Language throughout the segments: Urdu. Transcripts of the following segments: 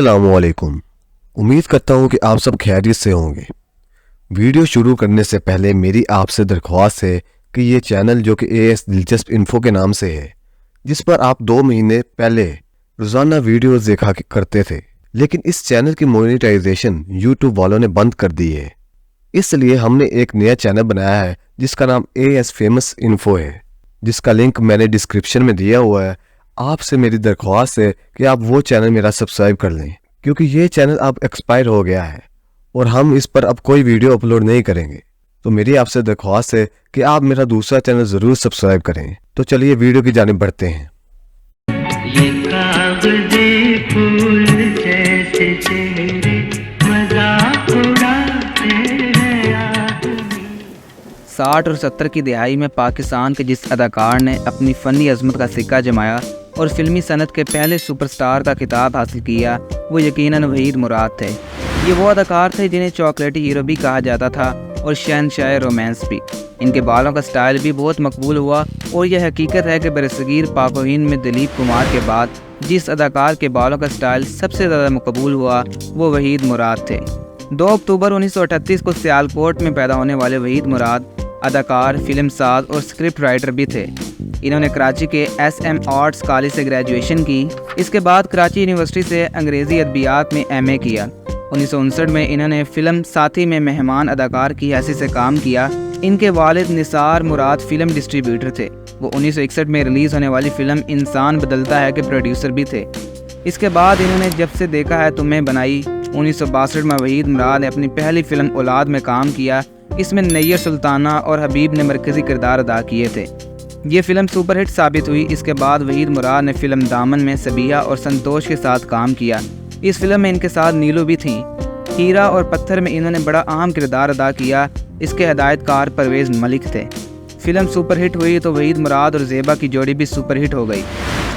السلام علیکم۔ امید کرتا ہوں کہ آپ سب خیریت سے ہوں گے۔ ویڈیو شروع کرنے سے پہلے میری آپ سے درخواست ہے کہ یہ چینل جو کہ AS دلچسپ انفو کے نام سے ہے، جس پر آپ 2 مہینے پہلے روزانہ ویڈیوز دیکھا کرتے تھے، لیکن اس چینل کی مونیٹائزیشن YouTube والوں نے بند کر دی ہے۔ اس لیے ہم نے ایک نیا چینل بنایا ہے جس کا نام AS فیمس انفو ہے، جس کا لنک میں نے ڈسکرپشن میں دیا ہوا ہے۔ آپ سے میری درخواست ہے کہ آپ وہ چینل میرا سبسکرائب کر لیں، کیونکہ یہ چینل اب ایکسپائر ہو گیا ہے اور ہم اس پر اب کوئی ویڈیو اپلوڈ نہیں کریں گے۔ تو میری آپ سے درخواست ہے کہ آپ میرا دوسرا چینل ضرور سبسکرائب کریں۔ تو چلیے ویڈیو کی جانب بڑھتے ہیں۔ یہ کاغذی پھول جیسے چہرے مذاق اڑاتے ہیں آدمی۔ 60 اور 70 کی دہائی میں پاکستان کے جس اداکار نے اپنی فنی عظمت کا سکہ جمایا اور فلمی صنعت کے پہلے سپر سٹار کا خطاب حاصل کیا، وہ یقیناً وحید مراد تھے۔ یہ وہ اداکار تھے جنہیں چاکلیٹی ہیرو بھی کہا جاتا تھا اور شہنشاہ رومانس بھی۔ ان کے بالوں کا سٹائل بھی بہت مقبول ہوا اور یہ حقیقت ہے کہ برصغیر پاک و ہند میں دلیپ کمار کے بعد جس اداکار کے بالوں کا سٹائل سب سے زیادہ مقبول ہوا وہ وحید مراد تھے۔ 2 اکتوبر 1938 کو سیالکوٹ میں پیدا ہونے والے وحید مراد اداکار، فلم ساز اور اسکرپٹ رائٹر بھی تھے۔ انہوں نے کراچی کے SM آرٹس کالج سے گریجویشن کی۔ اس کے بعد کراچی یونیورسٹی سے انگریزی ادبیات میں MA کیا۔ 1959 میں انہوں نے فلم ساتھی میں مہمان اداکار کی حیثیت سے کام کیا۔ ان کے والد نثار مراد فلم ڈسٹریبیوٹر تھے۔ وہ 1961 میں ریلیز ہونے والی فلم انسان بدلتا ہے کے پروڈیوسر بھی تھے۔ اس کے بعد انہوں نے جب سے دیکھا ہے تمہیں بنائی۔ 1962 میں وحید مراد نے اپنی پہلی فلم اولاد میں کام کیا۔ اس میں نیر سلطانہ اور حبیب نے مرکزی کردار ادا کیے تھے۔ یہ فلم سپر ہٹ ثابت ہوئی۔ اس کے بعد وحید مراد نے فلم دامن میں سبیہ اور سنتوش کے ساتھ کام کیا۔ اس فلم میں ان کے ساتھ نیلو بھی تھیں۔ ہیرا اور پتھر میں انہوں نے بڑا اہم کردار ادا کیا۔ اس کے ہدایت کار پرویز ملک تھے۔ فلم سپر ہٹ ہوئی تو وحید مراد اور زیبا کی جوڑی بھی سپر ہٹ ہو گئی۔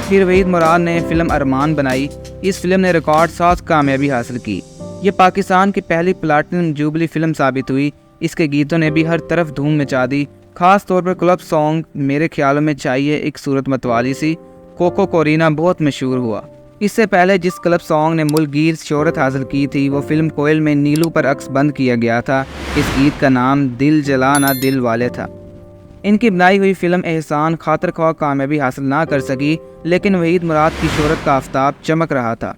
پھر وحید مراد نے فلم ارمان بنائی۔ اس فلم نے ریکارڈ ساز کامیابی حاصل کی۔ یہ پاکستان کی پہلی پلاٹینم جوبلی فلم ثابت ہوئی۔ اس کے گیتوں نے بھی ہر طرف دھوم مچا دی، خاص طور پر کلب سانگ میرے خیالوں میں چاہیے ایک صورت متوالی سی، کوکو کورینا بہت مشہور ہوا۔ اس سے پہلے جس کلب سانگ نے ملک گیر شہرت حاصل کی تھی وہ فلم کوئل میں نیلو پر عکس بند کیا گیا تھا۔ اس گیت کا نام دل جلانا دل والے تھا۔ ان کی بنائی ہوئی فلم احسان خاطر خواہ کامیابی حاصل نہ کر سکی، لیکن وحید مراد کی شہرت کا آفتاب چمک رہا تھا۔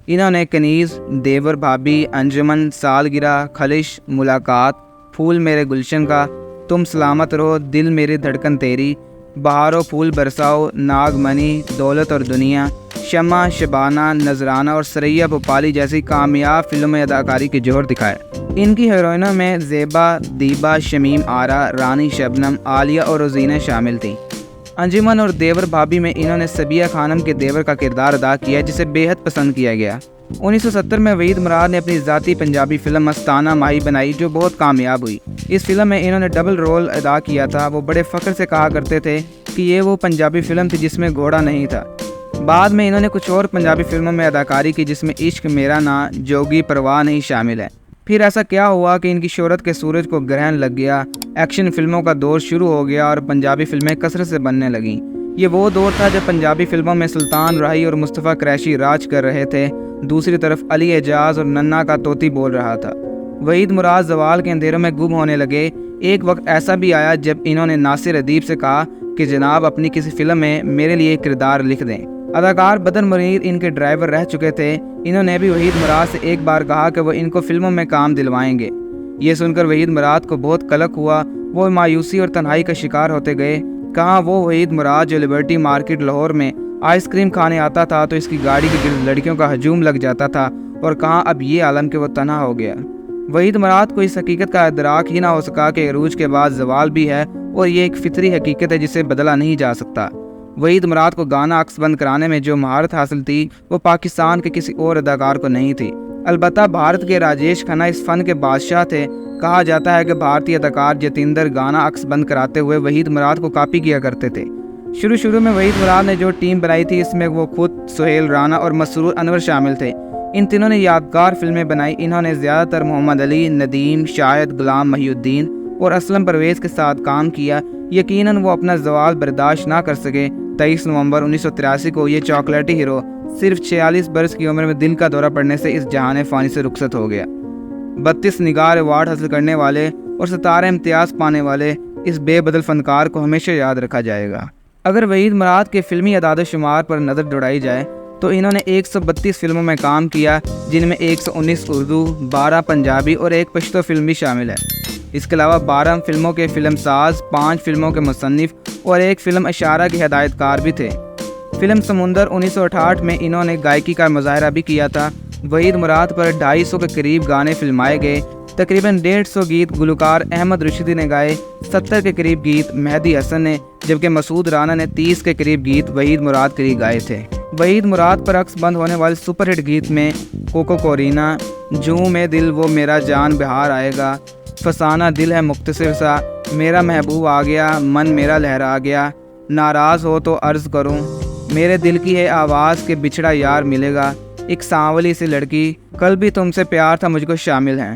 انہوں نے کنیز، دیور بھابھی، انجمن، سالگرہ، خلش، ملاقات، پھول میرے گلشن کا، تم سلامت رہو، دل میری دھڑکن تیری، بہارو پھول برساؤ، ناگ منی، دولت اور دنیا، شمع، شبانہ، نذرانہ اور سریا بھوپالی جیسی کامیاب فلموں میں اداکاری کے جوہر دکھائے۔ ان کی ہیروئنوں میں زیبا، دیبا، شمیم آرا، رانی شبنم، عالیہ اور روزینہ شامل تھیں۔ انجمن اور دیور بھابھی میں انہوں نے سبیہ خانم کے دیور کا کردار ادا کیا جسے بے حد پسند کیا گیا۔ 1970 میں وحید مراد نے اپنی ذاتی پنجابی فلم مستانہ ماہی بنائی جو بہت کامیاب ہوئی۔ اس فلم میں انہوں نے ڈبل رول ادا کیا تھا۔ وہ بڑے فخر سے کہا کرتے تھے کہ یہ وہ پنجابی فلم تھی جس میں گھوڑا نہیں تھا۔ بعد میں انہوں نے کچھ اور پنجابی فلموں میں اداکاری کی جس میں عشق میرا نا، جوگی پرواہ نہیں شامل ہے۔ پھر ایسا کیا ہوا کہ ان کی شہرت کے سورج کو گرہن لگ گیا، ایکشن فلموں کا دور شروع ہو گیا اور پنجابی فلمیں کثرت سے بننے لگیں۔ یہ وہ دور تھا جب پنجابی فلموں میں سلطان راہی اور مصطفیٰ قریشی راج کر رہے تھے، دوسری طرف علی اعجاز اور ننا کا طوطی بول رہا تھا۔ وحید مراد زوال کے اندھیروں میں گم ہونے لگے۔ ایک وقت ایسا بھی آیا جب انہوں نے ناصر ادیب سے کہا کہ جناب اپنی کسی فلم میں میرے لیے ایک کردار لکھ دیں۔ اداکار بدر منیر ان کے ڈرائیور رہ چکے تھے۔ انہوں نے بھی وحید مراد سے ایک بار کہا کہ وہ ان کو فلموں میں کام دلوائیں گے۔ یہ سن کر وحید مراد کو بہت قلق ہوا۔ وہ مایوسی اور تنہائی کا شکار ہوتے گئے۔ کہاں وہ وحید مراد جو لبرٹی مارکیٹ لاہور میں آئس کریم کھانے آتا تھا تو اس کی گاڑی کے گرد لڑکیوں کا ہجوم لگ جاتا تھا، اور کہاں اب یہ عالم کہ وہ تنہا ہو گیا۔ وحید مراد کو اس حقیقت کا ادراک ہی نہ ہو سکا کہ عروج کے بعد زوال بھی ہے اور یہ ایک فطری حقیقت ہے جسے بدلا نہیں جا سکتا۔ وحید مراد کو گانا عکس بند کرانے میں جو مہارت حاصل تھی وہ پاکستان کے کسی اور اداکار کو نہیں تھی۔ البتہ بھارت کے راجیش کھنہ اس فن کے بادشاہ تھے۔ کہا جاتا ہے کہ بھارتی اداکار جتیندر گانا عکس بند کراتے ہوئے وحید مراد کو کاپی کیا کرتے تھے۔ شروع میں وحید مراد نے جو ٹیم بنائی تھی اس میں وہ خود، سہیل رانا اور مسرور انور شامل تھے۔ ان تینوں نے یادگار فلمیں بنائی۔ انہوں نے زیادہ تر محمد علی، ندیم، شاہد، غلام محی الدین اور اسلم پرویز کے ساتھ کام کیا۔ یقیناً وہ اپنا زوال برداشت نہ کر سکے۔ 23 نومبر 1983 کو یہ چاکلیٹی ہیرو صرف 46 برس کی عمر میں دل کا دورہ پڑنے سے اس جہان فانی سے رخصت ہو گیا۔ 32 نگار ایوارڈ حاصل کرنے والے اور 17 امتیاز پانے والے اس بے بدل فنکار کو ہمیشہ یاد رکھا جائے گا۔ اگر وحید مراد کے فلمی اعداد و شمار پر نظر دوڑائی جائے تو انہوں نے 132 فلموں میں کام کیا، جن میں 119 اردو، 12 پنجابی اور 1 پشتو فلم بھی شامل ہے۔ اس کے علاوہ 12 فلموں کے فلم ساز، 5 فلموں کے مصنف اور 1 فلم اشارہ کے ہدایت کار بھی تھے۔ فلم سمندر 1968 میں انہوں نے گائکی کا مظاہرہ بھی کیا تھا۔ وحید مراد پر 250 کے قریب گانے فلمائے گئے، تقریباً 150 گیت گلوکار احمد رشیدی نے گائے، 70 کے قریب گیت مہدی حسن نے، جبکہ مسعود رانا نے 30 کے قریب گیت وحید مراد کے لیے گائے تھے۔ وحید مراد پر عکس بند ہونے والے سپر ہٹ گیت میں کوکو کورینا، جوں میں دل وہ میرا جان بہار آئے گا، فسانہ دل ہے مختصر سا، میرا محبوب آ گیا، من میرا لہرا گیا، ناراض ہو تو عرض کروں، میرے دل کی ہے آواز کہ بچھڑا یار ملے گا، ایک سانولی سی لڑکی، کل بھی تم سے پیار تھا مجھ کو شامل ہیں۔